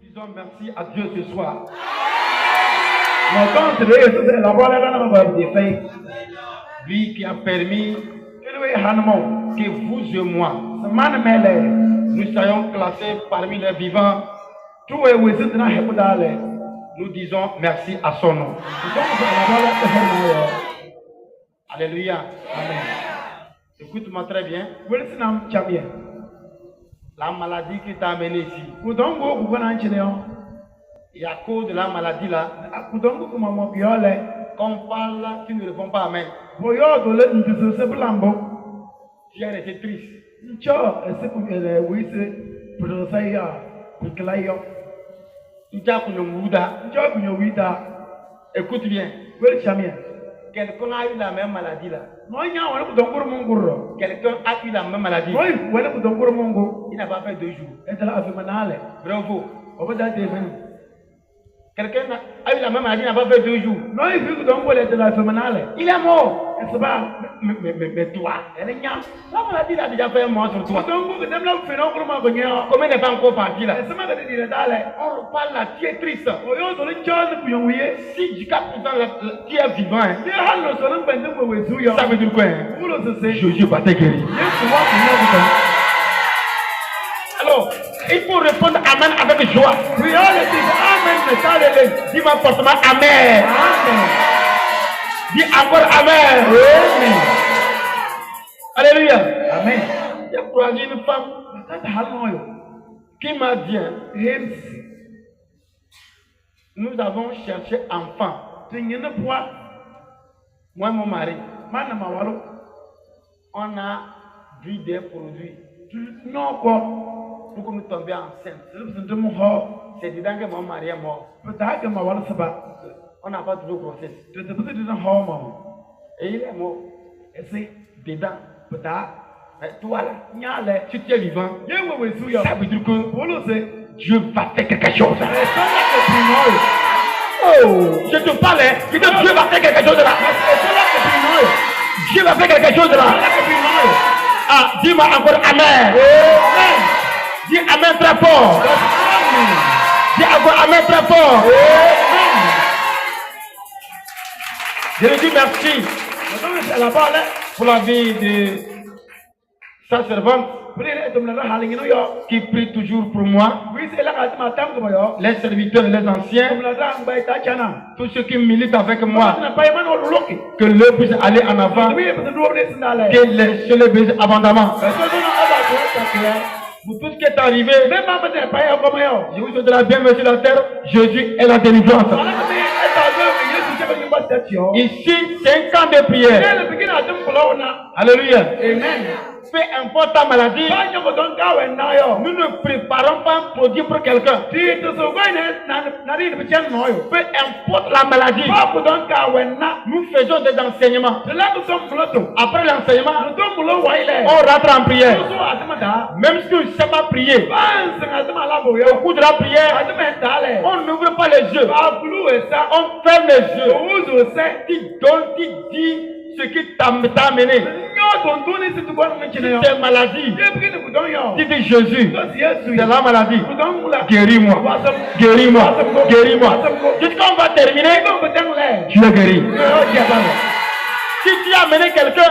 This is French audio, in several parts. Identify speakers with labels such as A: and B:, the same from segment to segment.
A: Disons merci à Dieu ce soir. Lui qui a permis que vous et moi, nous soyons classés parmi les vivants. Nous disons merci à son nom. Alléluia. Amen. Écoute-moi très bien. La maladie qui t'a amené ici. Et à cause de la maladie là, quand on parle, tu ne réponds pas amen. Tu es resté triste. Écoute bien. Quelqu'un a eu la même maladie là. Quelqu'un a eu la même maladie. Il n'a pas fait 2 jours. Bravo. Quelqu'un a eu la même maladie, il n'a pas fait 2 jours. Il est mort. Mais toi, la maladie a déjà fait un mois sur toi. Comment n'est pas encore parti là? On reparle là, tu es triste. Si jusqu'à présent tu es vivant, ça veut dire quoi? Jésus va te guérir. Alors, il faut répondre amen avec joie. Dis-moi forcément amen. Dis encore amen. Alléluia. Amen. J'ai croisé une femme qui m'a dit, nous avons cherché enfant. Moi et mon mari, on a vu des produits pour que nous tombions enceintes. C'est dedans que mon mari est mort. On n'a pas toujours grossesse. Et il est mort. Et c'est dedans. Mais toi là, si tu es vivant, ça veut dire que Dieu va faire quelque chose. Oh, je te parle, Dieu va faire quelque chose là. Dieu va faire quelque chose là. Ah, dis-moi encore amen. Dis amen très fort. Dis encore amen très fort. Je lui dis merci pour la vie de sa servante qui prie toujours pour moi. Les serviteurs et les anciens, tous ceux qui militent avec moi, que l'eux puissent aller en avant, que les ceux bénissent abondamment. Pour tout ce qui est arrivé, je vous souhaite la bienvenue sur la terre. Jésus est la délivrance. Ici, c'est un camp de prière. Alléluia. Amen. Peu importe ta maladie, nous ne préparons pas un produit pour quelqu'un. Peu importe la maladie, nous faisons des enseignements. Après l'enseignement, on rentre en prière. Même si tu ne sais pas prier, au cours de la prière, on n'ouvre pas les yeux. On ferme les yeux. Tu donnes, tu dis ce qui t'a amené. Si c'est maladie, tu dis Jésus, c'est la maladie. Guéris-moi, guéris-moi, guéris-moi. Jusqu'à on va terminer, tu es guéri. Si tu as amené quelqu'un,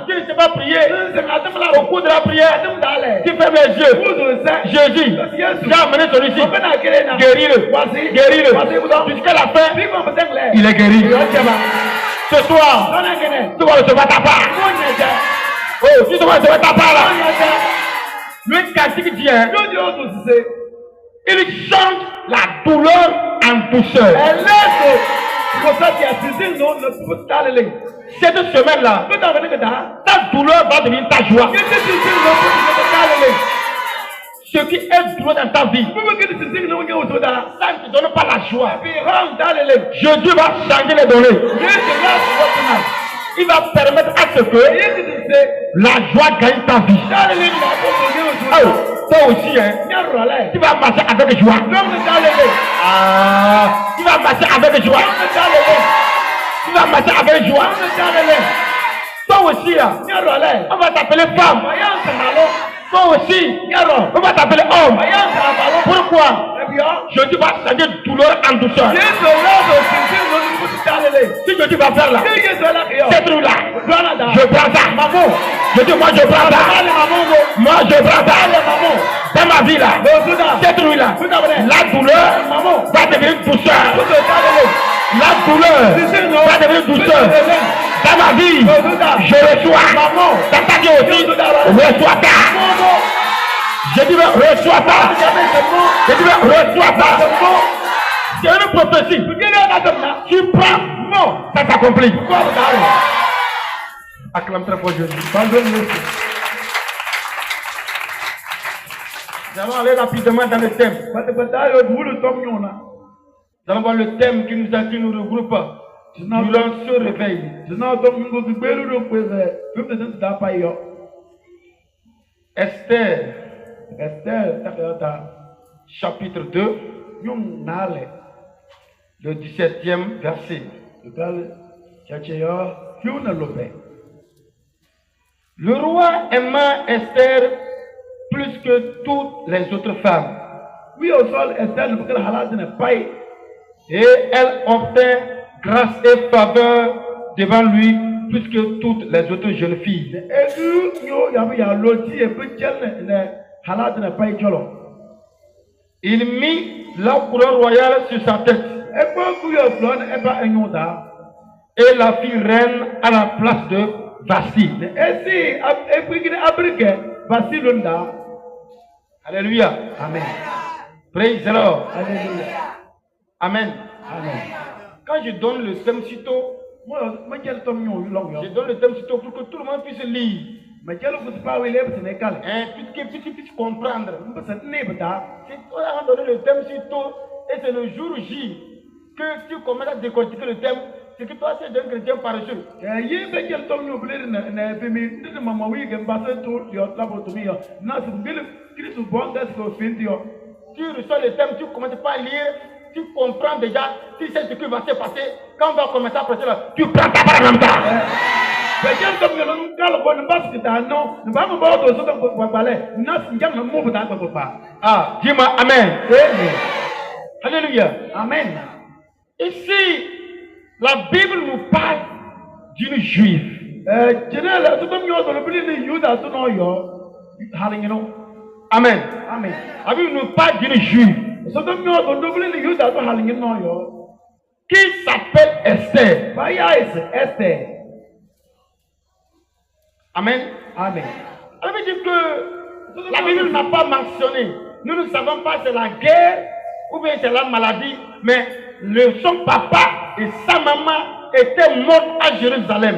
A: tu ne sais pas prier, au cours de la prière, tu fermes les yeux. Jésus, j'ai amené celui-ci. Guéris-le, guéris-le. Jusqu'à la fin, il est guéri. Ce soir, tu vas recevoir ta part. Oh, tu vas recevoir ta part là. Le cantique dit, il change la douleur en douceur. Cette semaine-là, ta douleur va devenir ta joie. Ce qui est douloureux dans ta vie, ça ne te donne pas la joie. Dieu va changer les données. Il va permettre à ce que la joie gagne ta vie. Oh, toi aussi, hein, tu vas marcher avec joie. Tu vas marcher avec joie. Tu vas marcher avec joie. Toi aussi, on va t'appeler femme. Toi aussi, on va t'appeler homme. Pourquoi? Je dis va changer douleur en douceur. Si je dis va faire là, cette rue là, je prends ça. Je dis moi je prends ça. Moi je prends ça. Dans ma vie là, cette rue là, la douleur va devenir douceur. La douleur va devenir douceur. Dans ma vie, je reçois. Dans ta vie aussi, reçois ça. Je dis reçois ça. Je dis reçois ça. C'est une prophétie. Tu prends, non, ça s'accomplit. Acclame très fort Jésus. Nous allons aller rapidement dans le thème. Nous allons voir le thème qui nous regroupe. Nous se réveille. Esther, chapitre 2, le 17e verset. Le roi aima Esther plus que toutes les autres femmes. Et elle obtint grâce et faveur devant lui plus que toutes les autres jeunes filles. Il mit la couronne royale sur sa tête et la fit reine à la place de Vasti. Alléluia. Amen. Praise the Lord. Amen. Amen. Quand je donne le thème sitôt, je donne le thème sitôt pour que tout le monde puisse lire. Puisse comprendre. C'est toi qui as donné le thème sitôt et c'est le jour J que tu commences à décortiquer le thème. C'est que toi, tu es un chrétien paresseux. Tu reçois le thème, tu ne commences pas à lire. Tu comprends déjà, tu sais ce qui va se passer. Quand on va commencer à prêcher là, tu prends ta part en même temps. Ah, dis-moi Amen. Alléluia. Amen. Ici, la Bible nous parle d'une juive. Amen. Amen. La Bible nous parle d'une juive qui s'appelle Esther. Amen. Amen. Ça veut dire que la Bible n'a pas mentionné. Nous ne savons pas si c'est la guerre ou bien c'est la maladie, mais son papa et sa maman étaient morts à Jérusalem.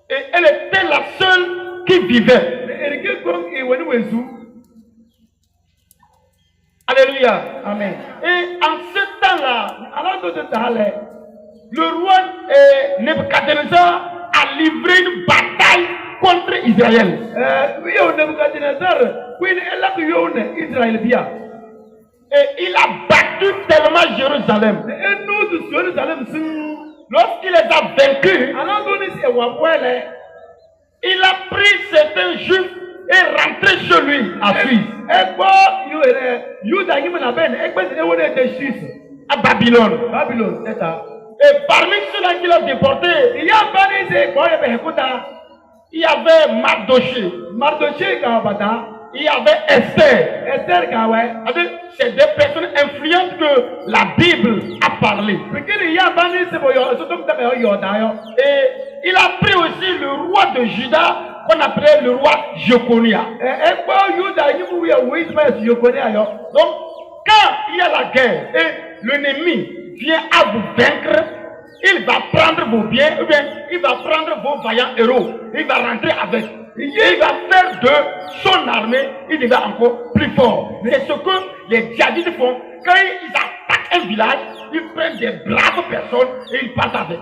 A: Et elle était la seule qui vivait. Alléluia. Amen. Et en ce temps-là, le roi Nebuchadnezzar a livré une bataille contre Israël. Et il a battu tellement Jérusalem. Lorsqu'il les a vaincus, il a pris certains juifs et rentré chez lui à Suisse. À Babylone. Et parmi ceux-là qu'il a déportés, il y avait Mardoché, il y avait Esther. C'est des personnes influentes que la Bible a parlé. Et il a pris aussi le roi de Juda qu'on appelait le roi Jeconia. Donc, quand il y a la guerre et l'ennemi vient à vous vaincre, il va prendre vos biens, ou bien il va prendre vos vaillants héros, il va rentrer avec. Il va faire de son armée, il devient encore plus fort. C'est ce que les djihadistes font. Quand ils attaquent un village, ils prennent des braves personnes et ils partent avec.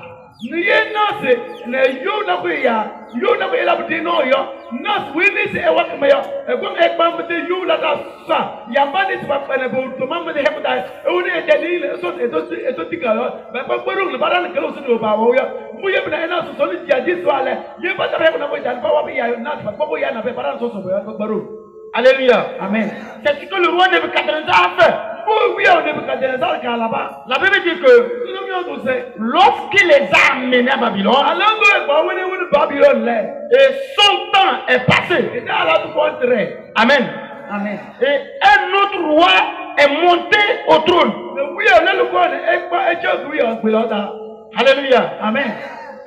A: Alléluia.
B: Amen.
A: C'est ce que le roi Nebuchadnezzar a fait. La Bible dit que lorsqu'il les a amenés à Babylone, et son temps est passé. Amen.
B: Amen.
A: Et un autre roi est monté au trône. Alléluia.
B: Amen.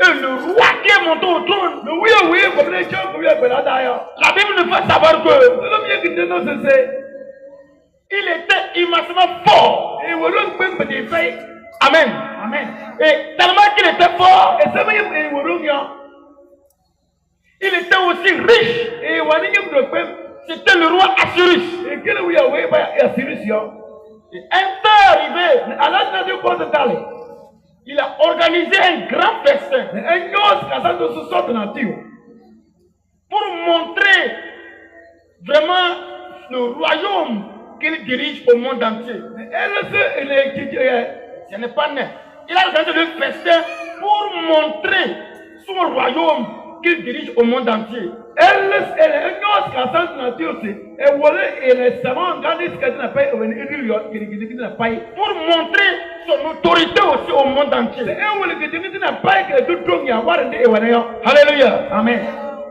A: Et le roi qui est monté au trône, la Bible nous fait savoir que il était immensément fort. Amen.
B: Amen.
A: Et tellement qu'il était fort, il était aussi riche. C'était le roi Assyrus. Et un temps arrivé, il a organisé un grand festin pour montrer vraiment le royaume qu'il dirige au monde entier. Ce n'est pas net. Il a organisé le festin pour montrer son royaume qu'il dirige au monde entier. Pour montrer son autorité aussi au monde entier. Alléluia.
B: Amen.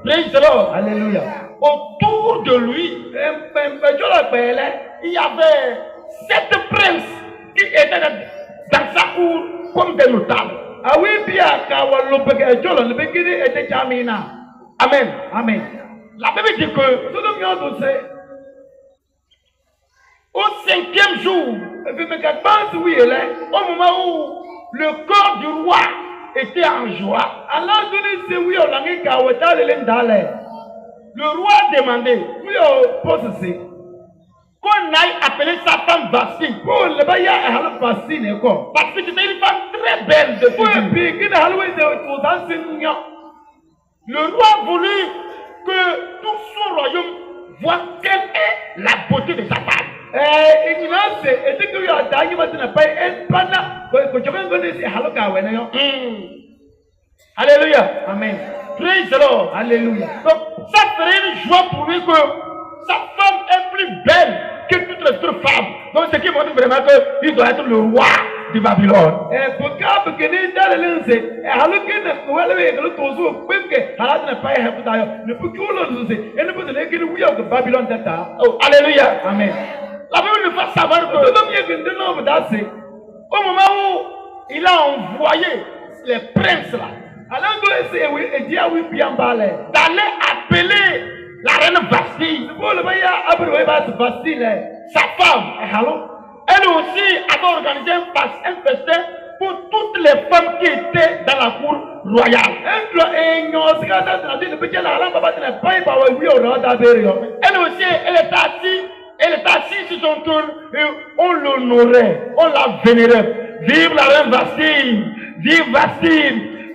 A: Praise the Lord.
B: Alléluia.
A: Autour de lui, il y avait 7 princes qui étaient dans sa cour comme des notables. Amen.
B: Amen.
A: La Bible dit que au 5e jour, au moment où le corps du roi était en joie, le roi demandait qu'on aille appeler sa femme Vasti. Parce que c'était une femme très belle de figure. Le roi voulut que tout son royaume voit quelle est la beauté de sa femme. Alléluia.
B: Amen.
A: Praise the Lord.
B: Alléluia.
A: Donc, ça ferait une joie pour lui que sa femme est plus belle que toutes les autres femmes. Donc, ce qui montre vraiment qu'il doit être le roi de Babylone. Oh, alléluia.
B: Amen.
A: La Bible nous fait savoir que au moment où il a envoyé les princes là, d'aller appeler la reine Vasti, sa femme, elle aussi avait organisé un festin pour toutes les femmes qui étaient dans la cour royale. Elle aussi, elle était assise sur son trône et on l'honorait, on la vénérait. Vive la reine Vasti, vive Vasti,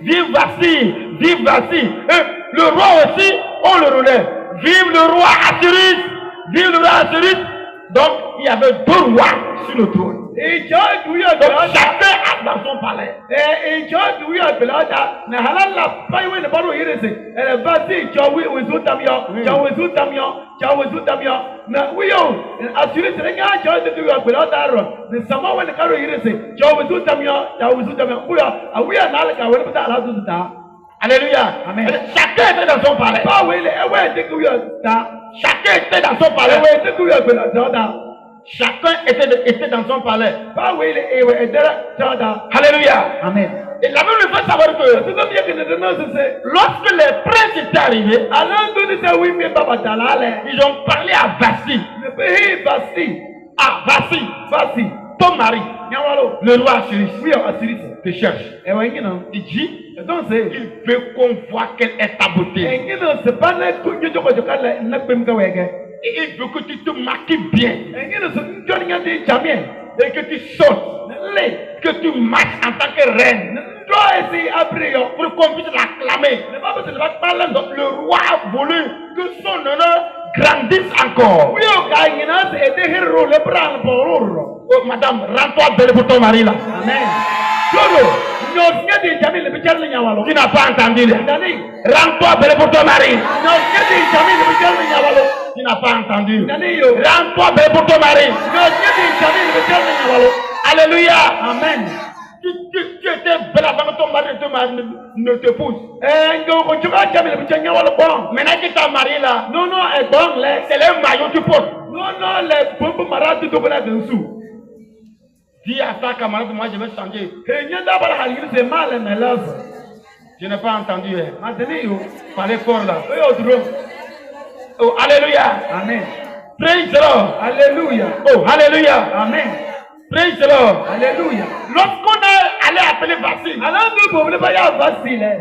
A: vive Vasti, vive Vasti. Et le roi aussi, on le l'honorait. Vive le roi Assyrus, vive le roi Assyrus. Donc, il y avait 2 rois sur le trône. Donc, chacun a dans son palais. Alléluia.
B: Amen.
A: Chacun était dans son palais. Chacun était dans son palais. Chacun était dans son palais. Alléluia.
B: Amen.
A: Et la Bible nous fait savoir que lorsque les princes étaient arrivés, ils ont parlé à Vasti. Vasti, ton mari, le roi Assyrus, te cherche. Il dit, il veut qu'on voit quelle est ta beauté. Et il veut que tu te maquilles bien. Et que tu sautes. Que tu marches en tant que reine. pour qu'on puisse l'acclamer. Donc le roi a voulu que son honneur grandisse encore. Oh, madame, rends-toi belle pour ton mari là. Amen. Tu n'as pas entendu. Rends-toi belle pour ton mari. Tu n'as pas entendu. Rends-toi belle pour ton mari. Alléluia. Amen. Tu étais belle avant que ton mari ne te pousse. Maintenant que tu as marié là, c'est le maillot que tu portes. Dis à ta camarade, moi je vais changer. Je n'ai pas entendu. Parlez fort là. Oh, alléluia. Amen. Praise the Lord. Alléluia. Oh, alléluia. Amen. Praise the Lord. Alléluia. Lorsqu'on allait appeler Vasile,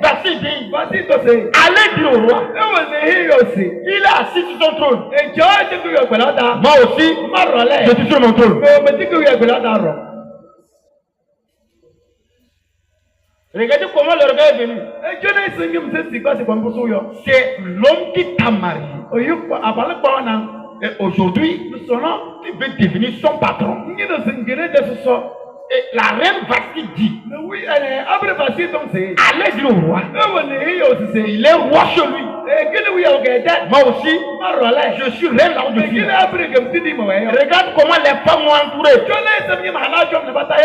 A: Vasile dit, allez dire au roi. Il est assis sur son trône. Moi aussi, je suis sur mon trône. Regardez comment le regard est venu. C'est l'homme qui t'a marié. Et aujourd'hui, tu veux devenir son patron. Et la reine Vasti dit, allez dire au roi. Il est roi chez lui. Moi aussi, je suis reine là où je suis. Regarde comment les femmes m'ont entouré.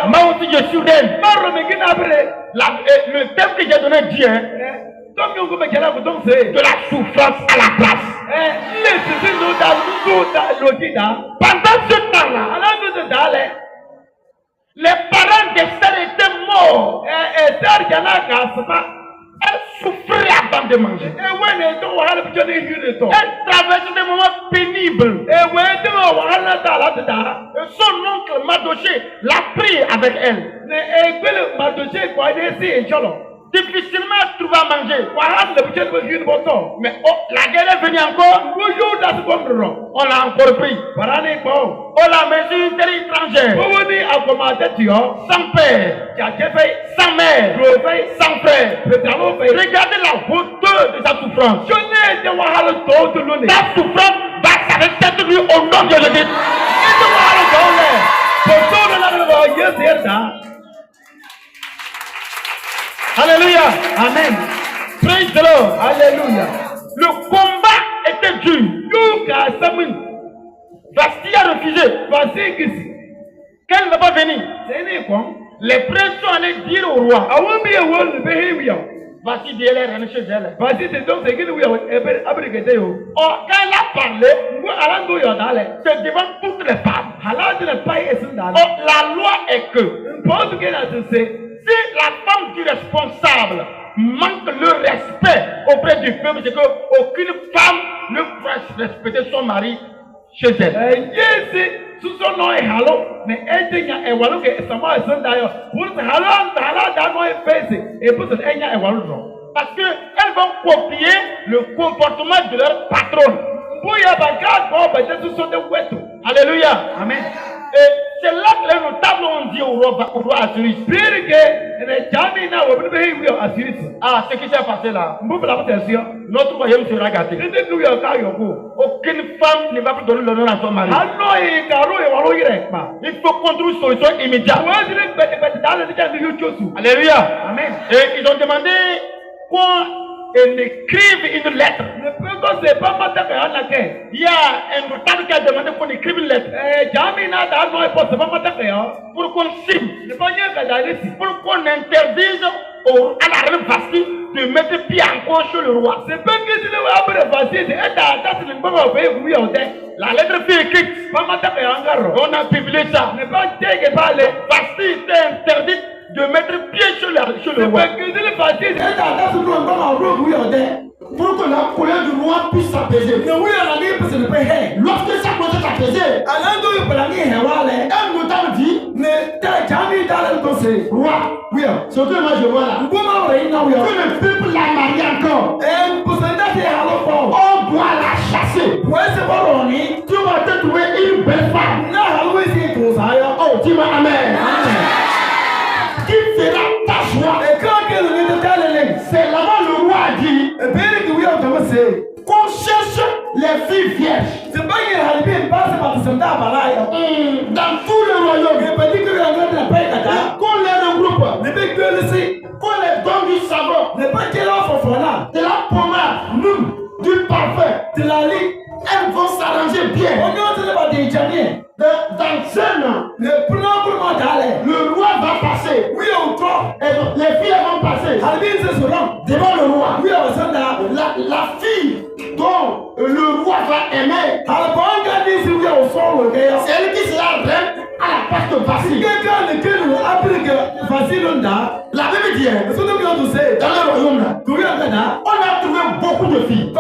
A: Moi aussi, je suis reine. Le thème que j'ai donné dit, de la souffrance à la place. Pendant ce temps-là, les parents d'Esther étaient morts. Elle souffrait avant de manger. Elle traversait des moments pénibles. Son oncle Mardoché l'a pris avec elle. Difficilement trouvé à manger. Mais oh, la guerre est venue encore. On l'a encore pris. On l'a mis une terre étrangère. Sans père, sans mère, sans frère. Regardez la hauteur de sa souffrance. Ta souffrance va s'arrêter de lui au nom de Jésus. Alléluia. Amen. Praise the Lord. Alléluia. Le combat était dur. Vasti a refusé. Qu'elle ne va pas venir. Les princes sont allés dire au roi. Vasti dit elle est rentrée chez elle. Oh, quand elle a parlé, c'est devant toutes les femmes. Oh, la loi est que si la femme du responsable manque le respect auprès du peuple, c'est qu'aucune femme ne peut respecter son mari chez elle. Parce qu'elles vont copier le comportement de leur patronne. Alléluia. Amen. Et c'est là que les notables ont dit au roi Assyrie. Ah, ce qui s'est passé là. Notre royaume sera gâté. Aucune femme ne va plus donner l'honneur à son mari. Il faut qu'on trouve une solution immédiate. Alléluia. Amen. Et ils ont demandé qu'on écrive une lettre. Il y a un notable qui a demandé qu'on écrive une lettre. Pour qu'on signe. Pour qu'on interdise à la reine Vasti de mettre pied encore sur le roi. La lettre fut écrite. On a publié ça. Vasti était interdite de mettre pied sur le roi. Pour que la colère du roi puisse s'apaiser. Lorsque sa colère s'apaisait, un notable dit, roi, ce que moi je vois là, que le peuple l'a marié encore. On doit la chasser. Tu vas te trouver une belle femme. Oh, dis-moi amen. Qui fera ta joie? qu'on cherche les filles vierges. Dans tout le royaume. Qu'on les regroupe. Qu'on les donne du savon. De la pommade. Du parfum. De la ligne. Elles vont s'arranger bien. Dans un an, le roi va passer. Et les filles vont passer devant le roi. La fille dont le roi va aimer, c'est elle qui sera reine à la place de Vasile. La Bible dit, dans le royaume, on a trouvé beaucoup de filles.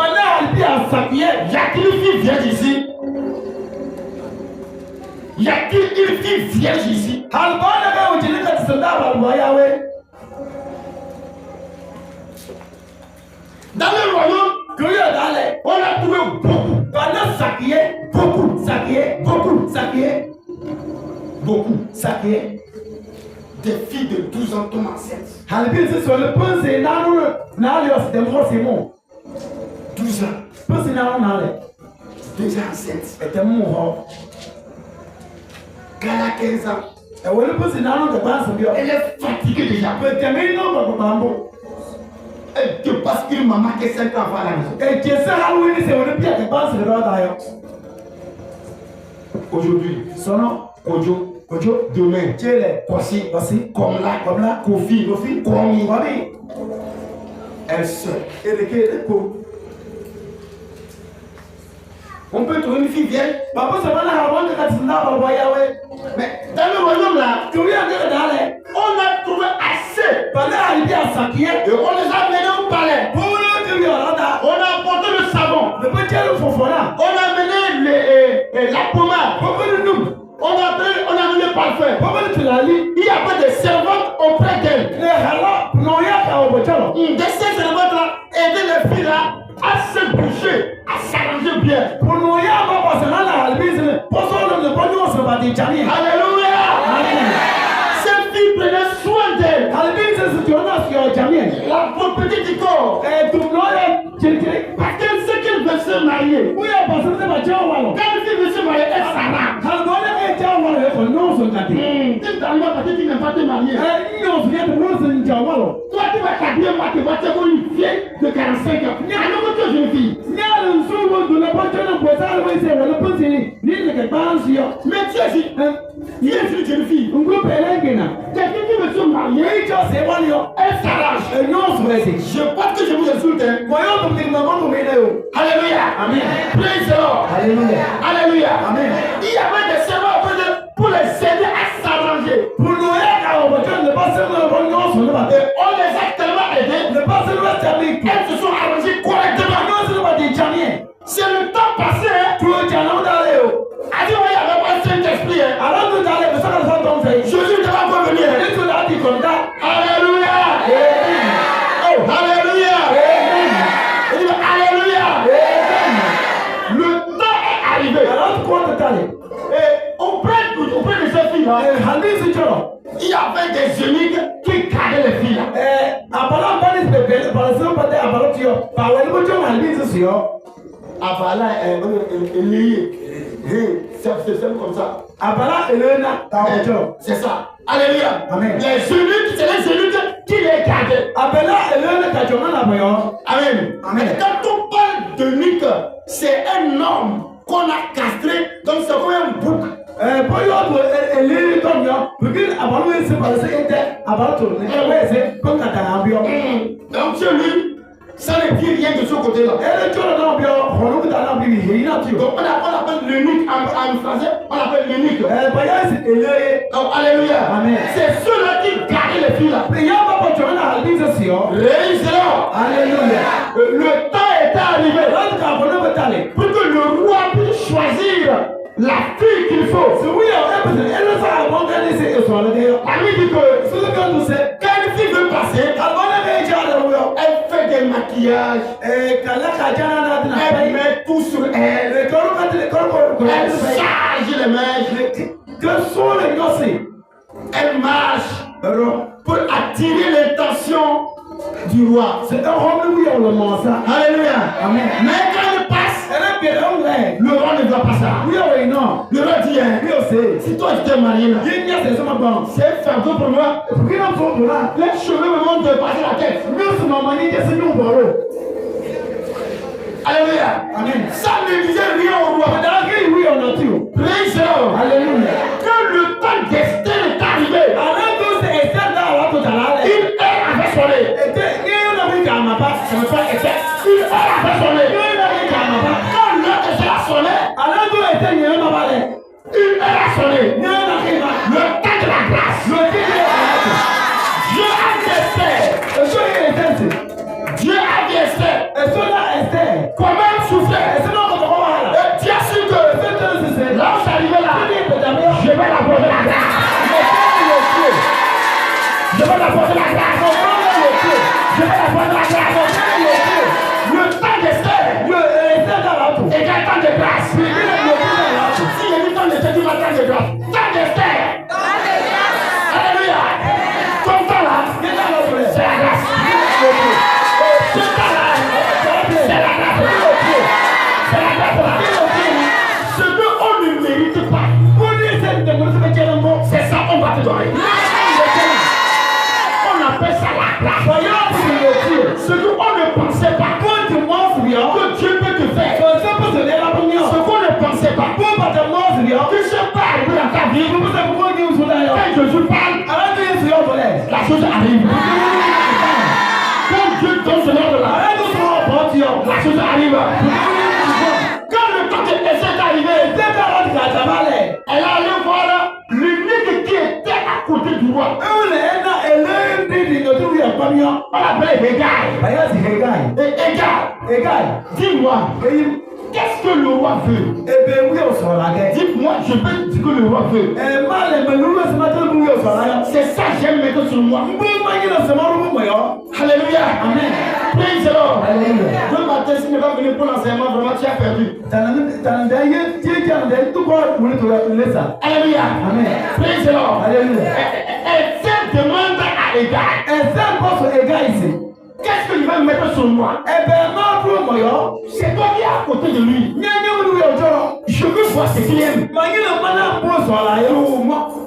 A: Y a-t-il une fille vierge ici? Y a-t-il une fille vierge ici? Dans le royaume, on a trouvé beaucoup. Des filles de 12 ans tombent enceintes. 12 ans. Déjà enceinte. Elle a 15 ans. Elle est fatiguée déjà. Elle dépasse une maman qui est 5 ans avant la maison. Aujourd'hui, demain, comme là, Kofi, elle seule. On peut trouver une fille vieille. Mais dans le royaume là, on a trouvé assez. Et on les a menés au palais. On a apporté le savon. On a mené la pommade. On a mené le parfum. Il y a pas de servantes auprès d'elle. Ces servantes là aidaient les filles là à se bouger, à s'arranger bien. Alléluia. Ces filles prenaient soin d'elle. La petite corps. Parce qu'elle sait qu'elle veut se marier. Quand elle veut se marier, elle s'arrange. Tu n'aimes pas te marier. Toi, tu vas t'habiller, moi, tu vas te voir une vieille de 45 ans. Il y a un autre jeune fille. Mais tu es une jeune fille. Quelqu'un qui veut se marier, elle s'arrange. Je pense que je vous insulte. Alléluia. Amen. Praise the Lord. Alléluia. Amen. Il y avait des servants pour les aider à s'arranger. Et on les a tellement aidés. Elles se sont arrangées correctement. C'est le temps passé. A dit, il n'y avait pas Saint-Esprit. Jésus ne va pas venir. Alléluia. Oh, alléluia. Alléluia. Le temps est arrivé. Et auprès de ces filles, il y avait des eunuques qui gardaient les filles. C'est comme ça. C'est ça. Alléluia. Amen. Les eunuques, c'est les eunuques qui les gardaient. Amen. Amen. Et quand on parle d'eunuque, c'est un homme qu'on a castré, donc c'est comme un bouc. Donc c'est lui. Ça ne dit rien de ce côté-là. Donc on appelle l'eunuque en français, on appelle l'eunuque. Donc alléluia. C'est ceux-là qui gardent les filles là. Alléluia. Le temps est arrivé pour que le roi puisse choisir la fille qu'il faut. Ami dit que quand une fille veut passer, elle fait des maquillages, elle met tout sur elle, elle charge les mèches, elle marche pour attirer l'attention du roi. C'est un homme. Alléluia. Amen. Mais quand il passe, le roi ne voit pas ça. Le roi dit, si toi tu t'es marié là, c'est un fardeau pour moi. Les cheveux me montent de passer la tête. Alléluia. Amen. Ça ne disait rien au roi. Praise the Lord. Alléluia. Quand le temps d'Esther est arrivé, une heure avait sonné. Ce n'est pas Esther. Une heure avait sonné. Quand l'heure d'Esther a sonné, une heure a sonné. Le temps de la grâce. Dieu a dit Esther. Dieu a dit Esther. Comment souffrir? Et Dieu a su que là où c'est arrivé là, je vais l'apporter la grâce. Je vais l'apporter la grâce. Je vais l'apporter la grâce. Le temps d'Esther égale temps de grâce. Si il y a du temps d'Esther, tu vas temps de grâce. Temps d'Esther. Alléluia. Ton temps là, c'est la grâce. Ce temps là, c'est la grâce. C'est la grâce. Ce qu'on ne mérite pas, c'est ça on va te donner. On appelle ça la grâce. Ce qu'on ne pensait pas, que Dieu peut te faire. Ce qu'on ne pensait pas, que je peux arriver dans ta vie. Quand Jésus parle, la chose arrive. Quand Dieu donne ce nom de la chose arrive. Quand le temps de Esther est arrivé, elle est allée voir l'unique qui était à côté du roi. On l'appelait Hégai. Dis-moi, qu'est-ce que le roi veut? Dis-moi, je peux dire que le roi veut. C'est ça que j'aime mettre sur moi. Alléluia. Amen. Praise the Lord. Le matin, si tu ne vas pas venir pour l'enseignement, vraiment tu as perdu. Alléluia. Amen. Praise the Lord. Alléluia. Elle demande à Hégai. Qu'est-ce qu'il va mettre sur moi? C'est toi qui es à côté de lui. Je veux voir ce qu'il aime.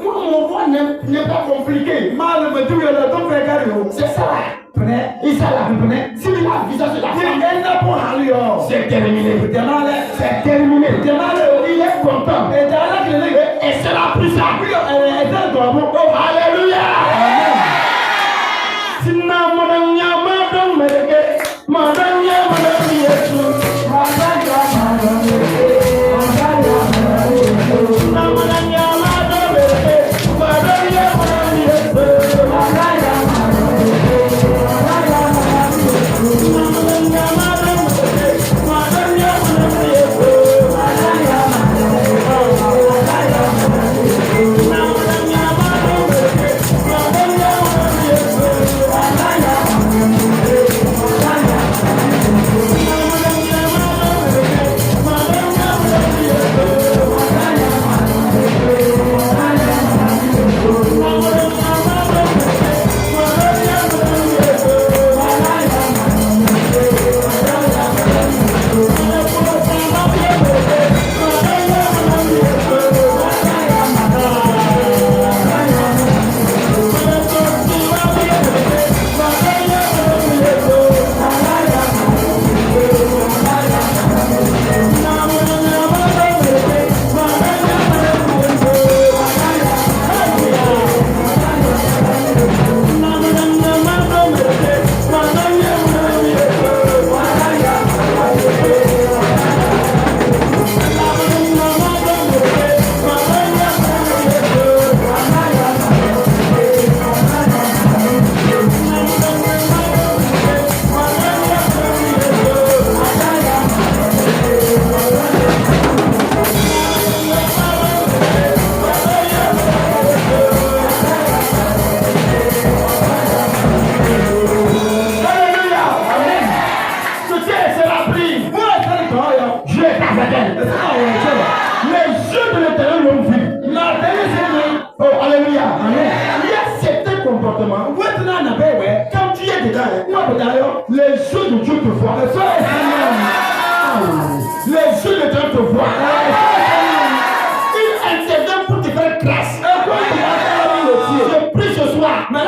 A: Mon voix n'est pas compliqué. C'est ça. Il s'est là. S'il a un visage de la femme, c'est terminé. C'est terminé. Il est content. Et c'est la plus ça. Alléluia. Quand tu es dedans, les yeux de Dieu te voient. les gens te voient. Il intervient pour te faire grâce. Je prie ce soir. La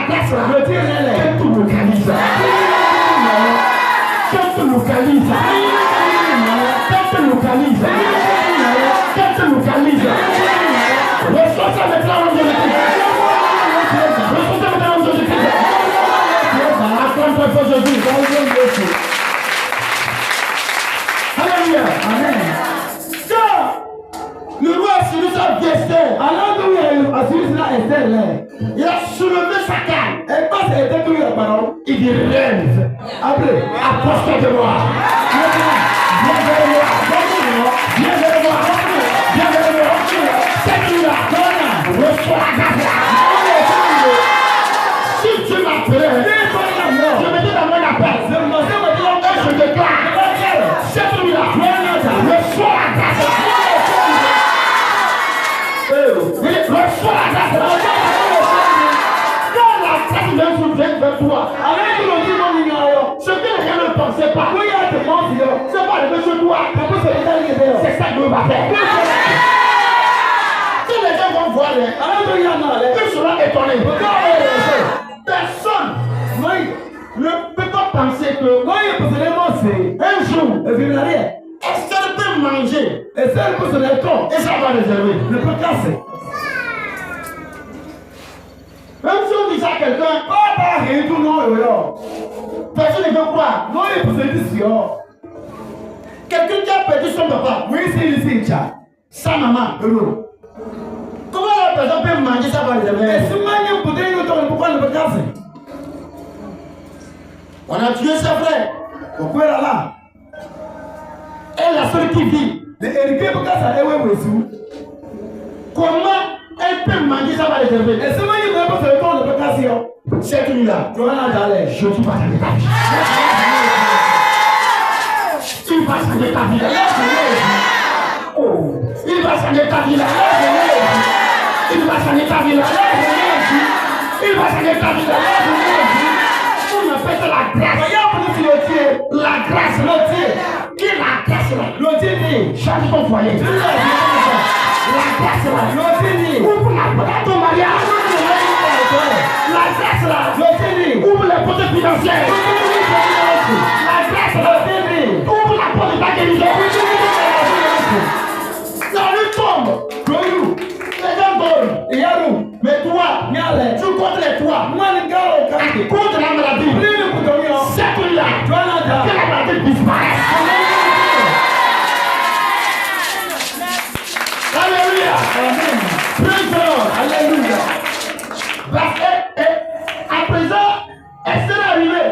A: grâce là. Que tu localises. Que tu localises. Que tu localises. Que tu localises. Reçois ça maintenant au nom de Jésus. Reçois ça maintenant au nom de Jésus. Acclame-toi pour Jésus. Alléluia. Amen. Le roi Assyrus a vu Esther. Il a soulevé sa canne. Il dit reine. Approche-toi de moi. Viens vers moi. Viens vers moi. Viens vers moi. Cette nuit-là, reçois la grâce. Si tu m'appelles, je me dis dans mon appel. Et je déclare, cette nuit-là, reçois la grâce. Reçois la grâce. Quand la grâce vient vers toi, ce que les gens ne pensaient pas, c'est pas le monsieur toi. C'est ça que Dieu va faire. Si les gens vont voir, ils seront étonnés. Personne ne peut pas penser que un jour, Esther peut manger et ça va réserver. Même si on dit ça à quelqu'un, personne ne veut croire. Quelqu'un qui a perdu son papa, sa maman, comment la personne peut manger ça va réserver? On a tué ses frères. Et la seule qui vit. Comment elle peut manger ça va réserver? Cette nuit-là, je suis pas dans ta vie. Il va changer ta vie. Oh, il va changer ta vie. Il va changer ta vie. Il va changer ta vie. On appelle ça la grâce. La grâce, qui est la grâce là? Change ton foyer. La grâce là. Ouvre la porte à ton mariage. La grâce là. Ouvre les portes financières. La grâce là. Ouvre la porte de ta guérison. Salut tombe. Les gens donnent. Mais toi, tu comptes les toits. Contre la maladie. Cette nuit-là, que la maladie disparaisse. Alléluia. Praise the Lord. Alléluia. Parce que à présent, Esther est arrivée.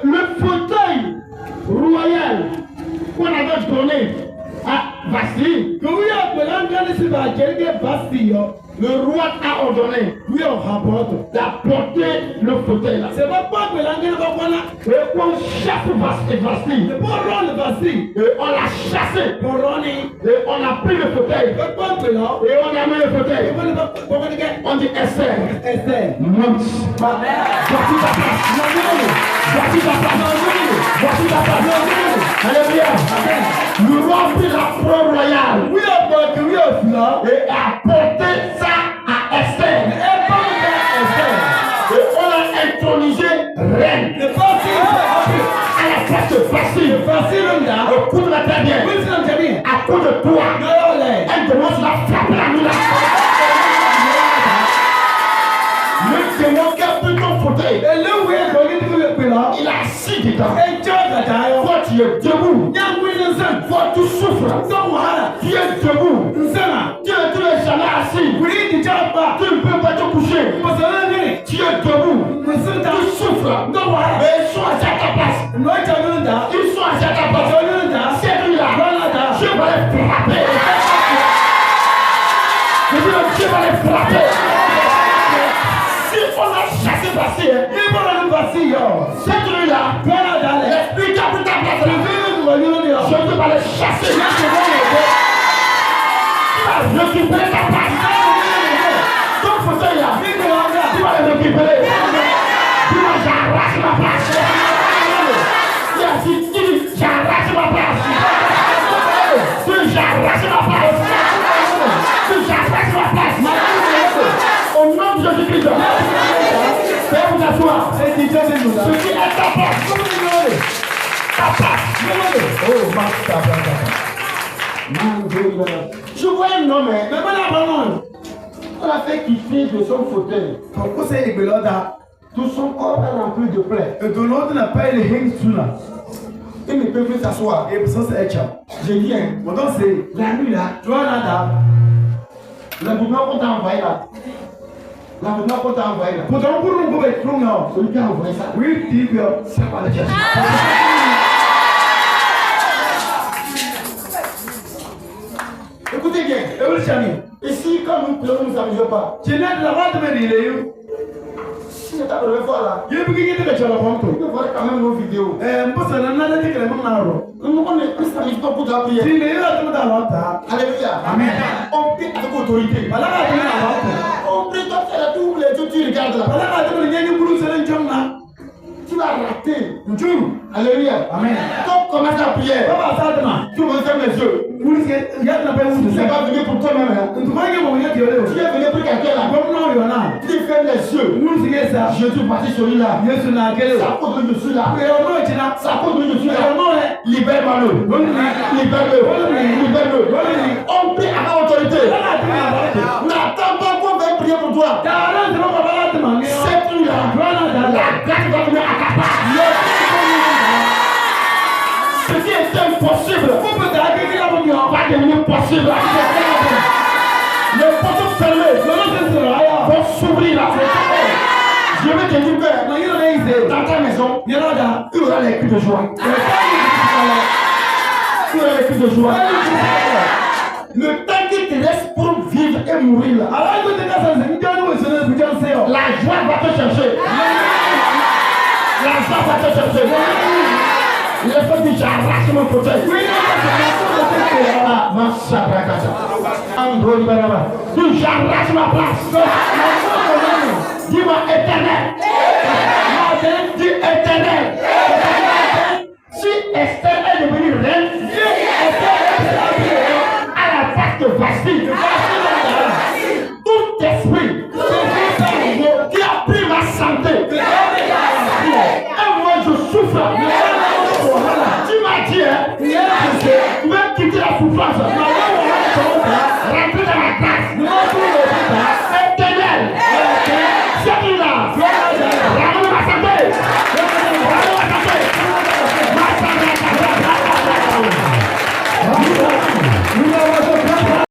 A: Le fauteuil royal qu'on avait donné à Vasti, le roi a ordonné d'apporter le fauteuil là. Et qu'on chasse Vasti. Et on l'a chassé. Et on a pris le fauteuil. Et on a mis le fauteuil. On dit Esther, monte. Voici ta place. Voici ta place. Voici ta place. Alléluia. Le roi a pris la proie royale. Et a porté ça à Esther. Et on l'a intronisé reine. À la place de Vasti. Écoute la très bien. À cause de toi, elle commence à frapper la nuit là. Le démon qui a pris ton fauteuil, il a assis dedans. Toi tu es debout. Toi tu souffres. Tu es debout. Tu n'es jamais assis. Tu ne peux pas te coucher. Tu es debout. Tu souffres. Mais ils sont à ta place. Ils sont à ta place. Cette nuit-là, je vais les frapper. Je vais les frapper. Si on a chassé Vasti, cette nuit-là, l'esprit qui a pris ta place, je vais les chasser. Tu vas récupérer ta place. Ton fauteuil là, tu vas le récupérer. Tu vas j'arrache ma place. Je vois un homme, on l'a fait quitter de son fauteuil. Tout son corps est rempli de plaies. Il ne peut plus s'asseoir. Je viens. La nuit là, l'accouchement qu'on t'a envoyé là. L'accouchement qu'on t'a envoyé là. Celui qui a envoyé ça. Ça va le chercher. Écoutez bien. Ici, quand nous pleurons, nous n'amusons pas. Si c'est ta première fois là, il faut voir quand même nos vidéos. On ne s'amuse pas pour ta prière. Alléluia.
B: Amen.
A: On prie avec autorité. On prie comme ça, tous les jours tu regardes là. Tu vas rater. Alléluia.
B: Amen.
A: Quand on commence la prière, tu vas fermer les yeux. Tu n'es pas venu pour toi-même. Tu es venu pour quelqu'un là. Tu fermes les yeux. Je suis parti sur lui là. C'est à cause de je suis là. C'est à cause de je suis là. Libère-moi-le. Libère-le. Libère-le. On prie avec autorité. N'attends pas qu'on va prier pour toi. Cette nuit là, la grâce va venir accaparer. Ce qui est impossible va devenir possible. Les portes fermées vont s'ouvrir là. Je vais te dire que dans ta maison, il y aura les cris de joie. Il y aura les cris de joie. Le temps qui te reste pour vivre et mourir là, la joie va te chercher. La joie va te chercher. Il est fait que j'arrache mon fauteuil. J'arrache ma place. Dis-moi éternel. Dis éternel. Si Esther